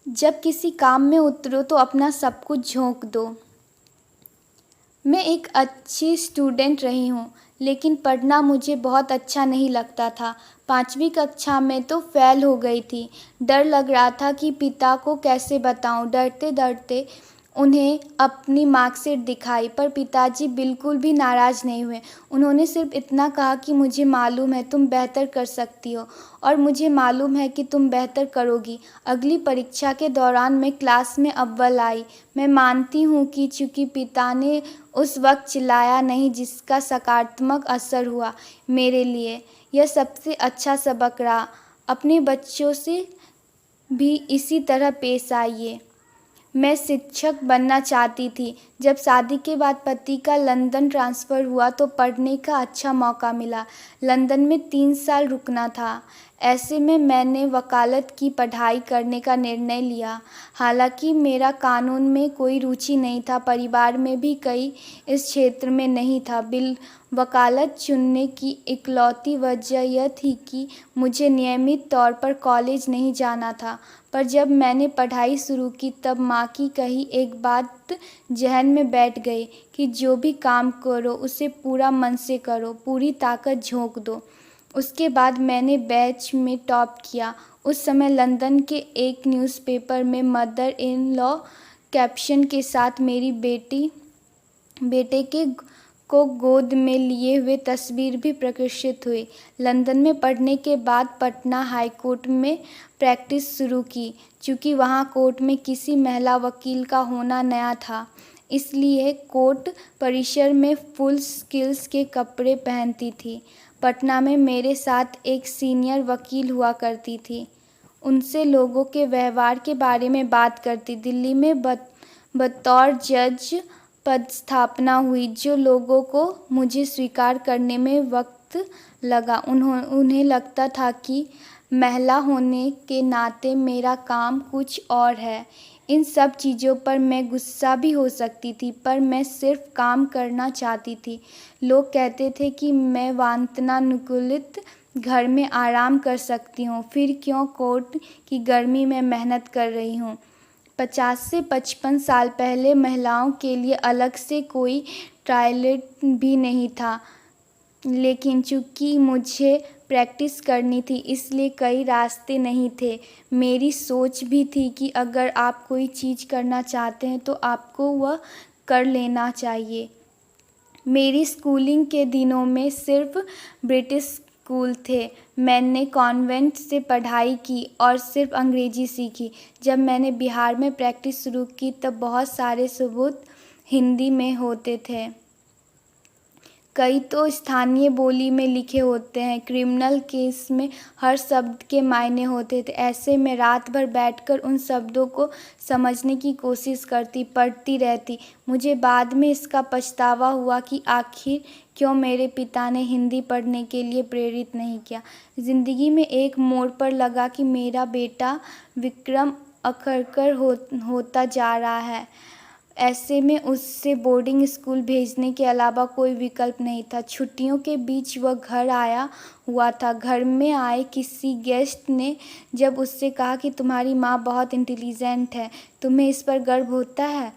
जब किसी काम में उतरो तो अपना सब कुछ झोंक दो। मैं एक अच्छी स्टूडेंट रही हूँ, लेकिन पढ़ना मुझे बहुत अच्छा नहीं लगता था। 5वीं कक्षा में तो फ़ेल हो गई थी। डर लग रहा था कि पिता को कैसे बताऊँ। डरते-डरते उन्हें अपनी मार्कशीट दिखाई, पर पिताजी बिल्कुल भी नाराज़ नहीं हुए। उन्होंने सिर्फ़ इतना कहा कि मुझे मालूम है तुम बेहतर कर सकती हो और मुझे मालूम है कि तुम बेहतर करोगी। अगली परीक्षा के दौरान मैं क्लास में अव्वल आई। मैं मानती हूँ कि चूँकि पिता ने उस वक्त चिल्लाया नहीं, जिसका सकारात्मक असर हुआ मेरे लिए, यह सबसे अच्छा सबक रहा। अपने बच्चों से भी इसी तरह पेश आइए। मैं शिक्षक बनना चाहती थी। जब शादी के बाद पति का लंदन ट्रांसफ़र हुआ तो पढ़ने का अच्छा मौका मिला। लंदन में 3 साल रुकना था। ऐसे में मैंने वकालत की पढ़ाई करने का निर्णय लिया। हालांकि मेरा कानून में कोई रुचि नहीं था, परिवार में भी कई इस क्षेत्र में नहीं था। वकालत चुनने की इकलौती वजह यह थी कि मुझे नियमित तौर पर कॉलेज नहीं जाना था। पर जब मैंने पढ़ाई शुरू की तब माँ की कही एक बात ज़हन में बैठ गई कि जो भी काम करो उसे पूरा मन से करो, पूरी ताकत झोंक दो। उसके बाद मैंने बैच में टॉप किया। उस समय लंदन के एक न्यूज़पेपर में मदर इन लॉ कैप्शन के साथ मेरी बेटे को गोद में लिए हुए तस्वीर भी प्रकाशित हुई। लंदन में पढ़ने के बाद पटना हाई कोर्ट में प्रैक्टिस शुरू की। चूँकि वहाँ कोर्ट में किसी महिला वकील का होना नया था, इसलिए कोर्ट परिसर में फुल स्लीव्स के कपड़े पहनती थी। पटना में मेरे साथ एक सीनियर वकील हुआ करती थी। उनसे लोगों के व्यवहार के बारे में बात करती। दिल्ली में बतौर जज पदस्थापना हुई, जो लोगों को मुझे स्वीकार करने में वक्त लगा। उन्हें लगता था कि महिला होने के नाते मेरा काम कुछ और है। इन सब चीज़ों पर मैं गुस्सा भी हो सकती थी, पर मैं सिर्फ काम करना चाहती थी। लोग कहते थे कि मैं वातानुकूलित घर में आराम कर सकती हूँ, फिर क्यों कोर्ट की गर्मी में मेहनत कर रही हूँ। 50 से 55 साल पहले महिलाओं के लिए अलग से कोई टॉयलेट भी नहीं था, लेकिन चूँकि मुझे प्रैक्टिस करनी थी इसलिए कई रास्ते नहीं थे। मेरी सोच भी थी कि अगर आप कोई चीज़ करना चाहते हैं तो आपको वह कर लेना चाहिए। मेरी स्कूलिंग के दिनों में सिर्फ ब्रिटिश स्कूल थे। मैंने कॉन्वेंट से पढ़ाई की और सिर्फ अंग्रेज़ी सीखी। जब मैंने बिहार में प्रैक्टिस शुरू की तब बहुत सारे सबूत हिंदी में होते थे, कई तो स्थानीय बोली में लिखे होते हैं। क्रिमिनल केस में हर शब्द के मायने होते थे। ऐसे में रात भर बैठकर उन शब्दों को समझने की कोशिश करती, पढ़ती रहती। मुझे बाद में इसका पछतावा हुआ कि आखिर क्यों मेरे पिता ने हिंदी पढ़ने के लिए प्रेरित नहीं किया। ज़िंदगी में एक मोड़ पर लगा कि मेरा बेटा विक्रम अखरकर होता जा रहा है। ऐसे में उससे बोर्डिंग स्कूल भेजने के अलावा कोई विकल्प नहीं था। छुट्टियों के बीच वह घर आया हुआ था। घर में आए किसी गेस्ट ने जब उससे कहा कि तुम्हारी माँ बहुत इंटेलिजेंट है, तुम्हें इस पर गर्व होता है?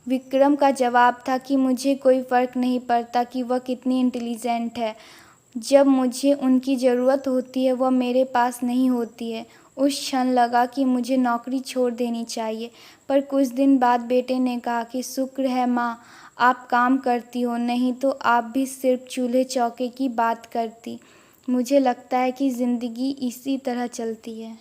विक्रम का जवाब था कि मुझे कोई फ़र्क नहीं पड़ता कि वह कितनी इंटेलिजेंट है। जब मुझे उनकी ज़रूरत होती है वह मेरे पास नहीं होती है। उस क्षण लगा कि मुझे नौकरी छोड़ देनी चाहिए, पर कुछ दिन बाद बेटे ने कहा कि शुक्र है माँ, आप काम करती हो, नहीं तो आप भी सिर्फ चूल्हे चौके की बात करती। मुझे लगता है कि ज़िंदगी इसी तरह चलती है।